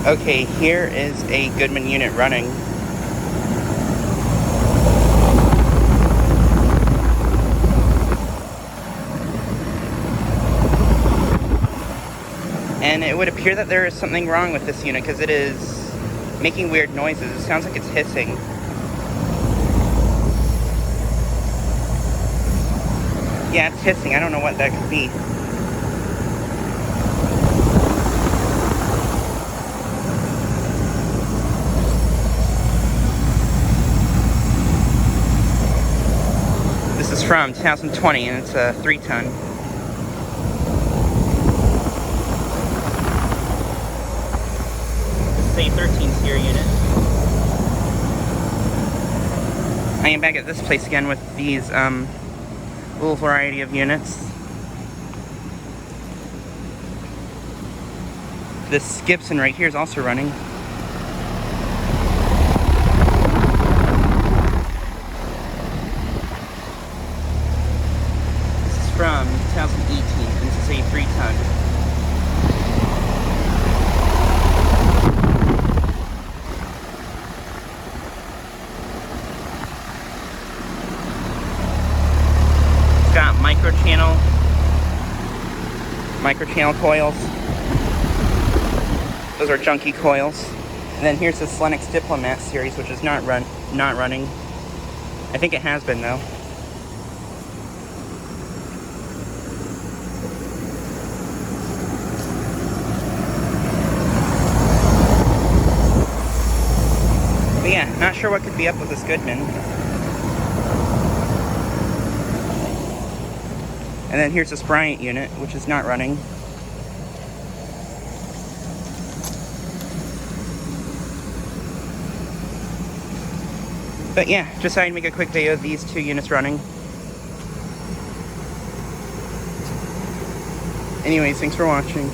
Okay, here is a Goodman unit running. And it would appear that there is something wrong with this unit because it is making weird noises. It sounds like it's hissing. Yeah, it's hissing. I don't know what that could be. This is from 2020 and it's a 3-ton. This is a 13-seer unit. I am back at this place again with these little variety of units. This Gibson right here is also running. This is from 2018, and this is a 3-ton. Got micro-channel coils. Those are junky coils. And then here's this Lennox Diplomat series, which is not running. I think it has been though. But yeah, not sure what could be up with this Goodman. And then here's this Bryant unit, which is not running. But yeah, just decided to make a quick video of these 2 units running. Anyways, thanks for watching.